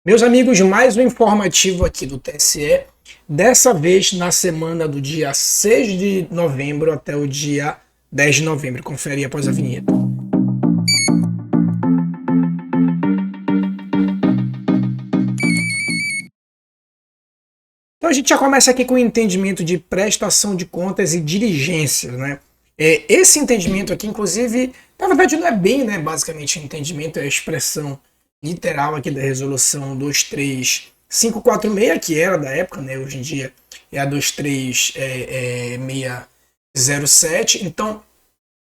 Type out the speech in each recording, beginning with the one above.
Meus amigos, mais um informativo aqui do TSE, dessa vez na semana do dia 6 de novembro até o dia 10 de novembro. Confere aí após a vinheta. Então a gente já começa aqui com o entendimento de prestação de contas e diligências, né? Esse entendimento aqui, inclusive, na verdade não é bem, né? Basicamente, o entendimento é a expressão literal aqui da resolução 23546, que era da época, né? Hoje em dia é a 23607. Então,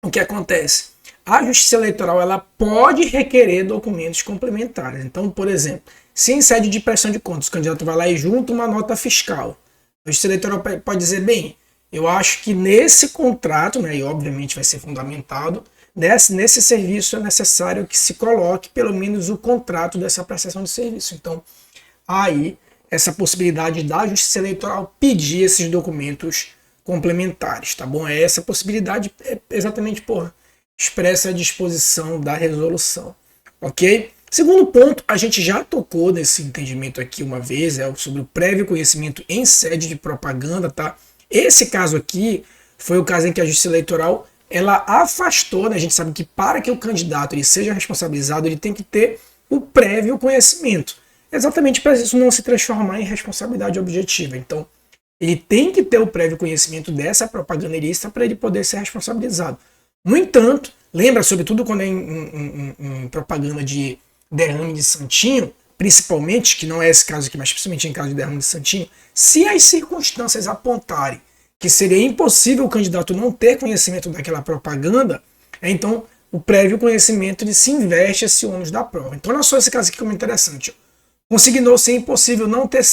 o que acontece? A Justiça Eleitoral ela pode requerer documentos complementares. Então, por exemplo, se em sede de prestação de contas o candidato vai lá e junta uma nota fiscal, a Justiça Eleitoral pode dizer, bem, eu acho que nesse contrato, né, e obviamente vai ser fundamentado, nesse serviço é necessário que se coloque pelo menos o contrato dessa prestação de serviço. Então, aí, essa possibilidade da Justiça Eleitoral pedir esses documentos complementares, tá bom? Essa possibilidade é exatamente por expressa a disposição da resolução, ok? Segundo ponto, a gente já tocou nesse entendimento aqui uma vez, é sobre o prévio conhecimento em sede de propaganda, tá? Esse caso aqui foi o caso em que a Justiça Eleitoral ela afastou, né? A gente sabe que para que o candidato ele seja responsabilizado, ele tem que ter o prévio conhecimento, exatamente para isso não se transformar em responsabilidade objetiva. Então, ele tem que ter o prévio conhecimento dessa propaganda ilícita para ele poder ser responsabilizado. No entanto, lembra, sobretudo quando é em propaganda de derrame de santinho, principalmente, que não é esse caso aqui, mas principalmente em caso de derrame de santinho, se as circunstâncias apontarem que seria impossível o candidato não ter conhecimento daquela propaganda, então o prévio conhecimento ele se investe esse ônus da prova. Então olha só esse caso aqui como interessante. Consignou ser impossível não ter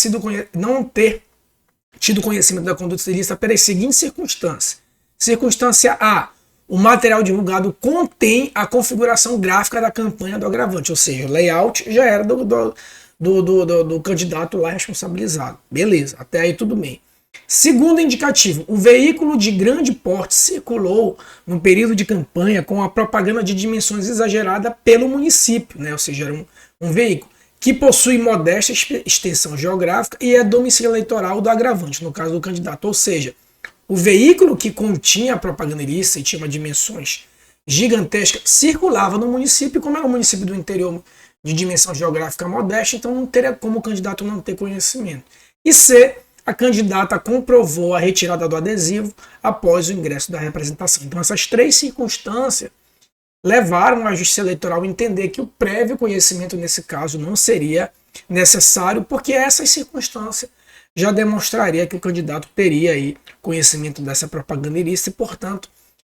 tido conhecimento da conduta ilícita pelas seguintes circunstâncias. Circunstância A, o material divulgado contém a configuração gráfica da campanha do agravante, ou seja, o layout já era do candidato lá responsabilizado. Beleza, até aí tudo bem. Segundo indicativo, o veículo de grande porte circulou no período de campanha com a propaganda de dimensões exageradas pelo município, né? Ou seja, era um veículo que possui modesta extensão geográfica e é domicílio eleitoral do agravante, no caso do candidato. Ou seja, o veículo que continha a propaganda ilícita e tinha dimensões gigantescas circulava no município, como era um município do interior de dimensão geográfica modesta, então não teria como o candidato não ter conhecimento. E C, a candidata comprovou a retirada do adesivo após o ingresso da representação. Então essas três circunstâncias levaram a Justiça Eleitoral a entender que o prévio conhecimento nesse caso não seria necessário, porque essas circunstâncias já demonstraria que o candidato teria aí conhecimento dessa propaganda ilícita e, portanto,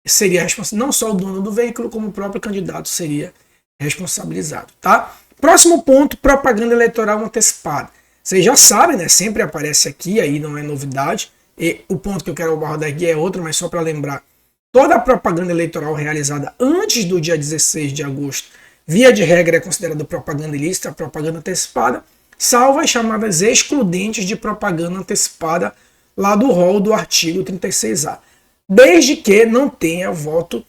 seria responsável, não só o dono do veículo, como o próprio candidato seria responsabilizado, tá? Próximo ponto, propaganda eleitoral antecipada. Vocês já sabem, né? Sempre aparece aqui, aí não é novidade. E o ponto que eu quero abordar aqui é outro, mas só para lembrar. Toda a propaganda eleitoral realizada antes do dia 16 de agosto, via de regra, é considerada propaganda ilícita, propaganda antecipada, salvo as chamadas excludentes de propaganda antecipada lá do rol do artigo 36A. Desde que não tenha voto,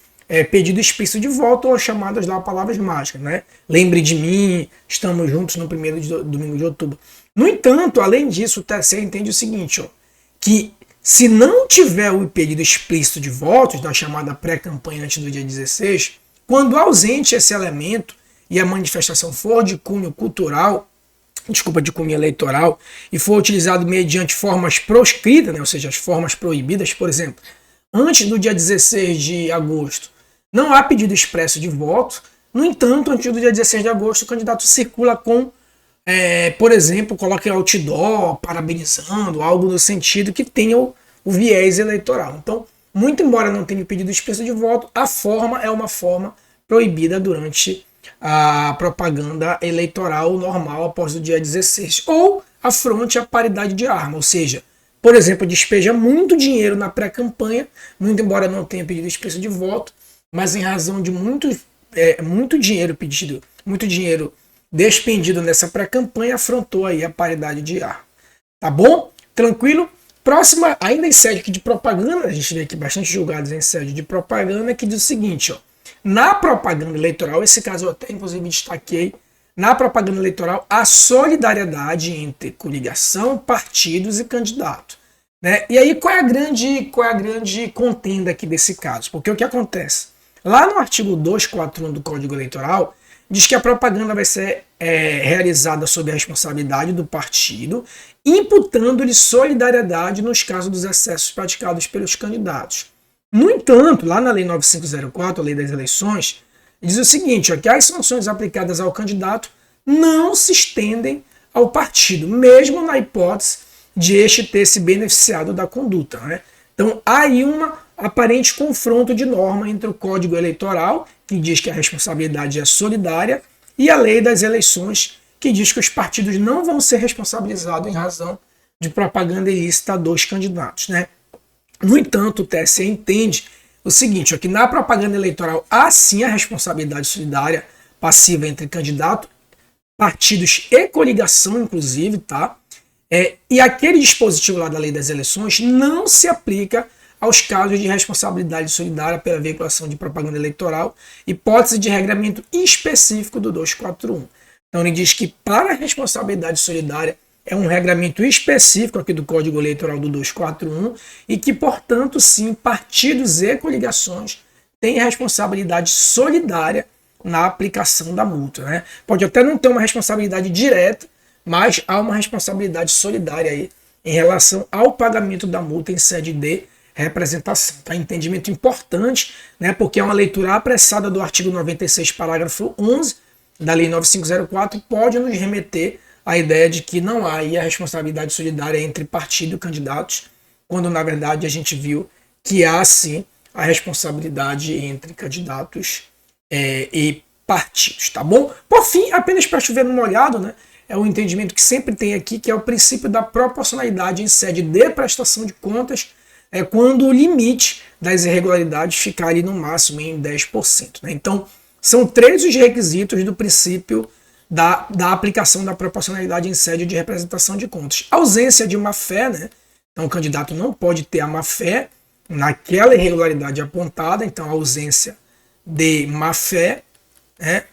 pedido explícito de voto ou chamadas lá palavras mágicas, né? Lembre de mim, estamos juntos no primeiro domingo de outubro. No entanto, além disso, o TSE entende o seguinte, ó, que se não tiver o pedido explícito de votos, da chamada pré-campanha antes do dia 16, quando ausente esse elemento e a manifestação for de cunho cultural, de cunho eleitoral, e for utilizado mediante formas proscritas, né, ou seja, as formas proibidas, por exemplo, antes do dia 16 de agosto, não há pedido expresso de voto. No entanto, antes do dia 16 de agosto, o candidato circula com, por exemplo, coloca outdoor, parabenizando, algo no sentido que tenha o viés eleitoral. Então, muito embora não tenha pedido expresso de voto, a forma é uma forma proibida durante a propaganda eleitoral normal após o dia 16. Ou afronte a paridade de arma, ou seja, por exemplo, despeja muito dinheiro na pré-campanha, muito embora não tenha pedido expresso de voto, mas em razão de muito dinheiro pedido, muito dinheiro despendido nessa pré-campanha, afrontou aí a paridade de arma. Tá bom? Tranquilo? Próxima, ainda em sede aqui de propaganda, a gente vê aqui bastante julgados em sede de propaganda, que diz o seguinte, ó, na propaganda eleitoral, esse caso eu até inclusive destaquei na propaganda eleitoral a solidariedade entre coligação, partidos e candidato. Né? E aí qual é a grande contenda aqui desse caso? Porque o que acontece? Lá no artigo 241 do Código Eleitoral, diz que a propaganda vai ser realizada sob a responsabilidade do partido, imputando-lhe solidariedade nos casos dos excessos praticados pelos candidatos. No entanto, lá na Lei 9504, a Lei das Eleições, diz o seguinte, ó, que as sanções aplicadas ao candidato não se estendem ao partido, mesmo na hipótese de este ter se beneficiado da conduta. Né? Então, há aí um aparente confronto de norma entre o Código Eleitoral, que diz que a responsabilidade é solidária, e a Lei das Eleições, que diz que os partidos não vão ser responsabilizados em razão de propaganda ilícita dos candidatos. Né? No entanto, o TSE entende o seguinte, ó, que na propaganda eleitoral há sim a responsabilidade solidária passiva entre candidato, partidos e coligação, inclusive, tá? E aquele dispositivo lá da Lei das Eleições não se aplica aos casos de responsabilidade solidária pela veiculação de propaganda eleitoral, hipótese de regramento específico do 241. Então ele diz que para a responsabilidade solidária é um regramento específico aqui do Código Eleitoral do 241 e que, portanto, sim, partidos e coligações têm responsabilidade solidária na aplicação da multa. Né? Pode até não ter uma responsabilidade direta, mas há uma responsabilidade solidária aí em relação ao pagamento da multa em sede de representação. Tá? Entendimento importante, né? Porque é uma leitura apressada do artigo 96, parágrafo 11 da Lei 9504, pode nos remeter à ideia de que não há aí a responsabilidade solidária entre partido e candidatos, quando na verdade a gente viu que há sim a responsabilidade entre candidatos e partidos, tá bom? Por fim, apenas para chover no molhado, né? É o entendimento que sempre tem aqui, que é o princípio da proporcionalidade em sede de prestação de contas, quando o limite das irregularidades ficar ali no máximo em 10%. Né? Então, são 3 os requisitos do princípio da aplicação da proporcionalidade em sede de representação de contas. A ausência de má-fé, né? Então o candidato não pode ter a má-fé naquela irregularidade apontada, então a ausência de má-fé, né?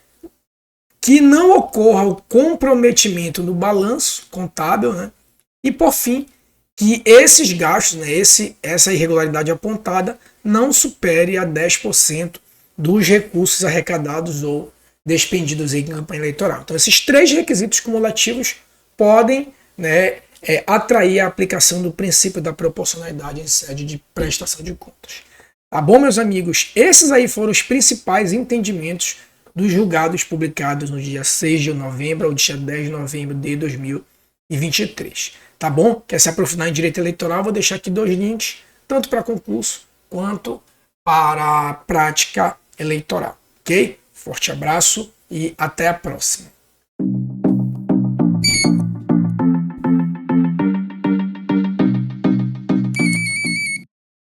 Que não ocorra o comprometimento no balanço contábil, né? E por fim, que esses gastos, né, essa irregularidade apontada, não supere a 10% dos recursos arrecadados ou despendidos em campanha eleitoral. Então esses 3 requisitos cumulativos podem, né, atrair a aplicação do princípio da proporcionalidade em sede de prestação de contas. Tá bom, meus amigos? Esses aí foram os principais entendimentos dos julgados publicados no dia 6 de novembro ao dia 10 de novembro de 2023. Tá bom? Quer se aprofundar em direito eleitoral? Vou deixar aqui 2 links, tanto para concurso quanto para a prática eleitoral. Ok? Forte abraço e até a próxima.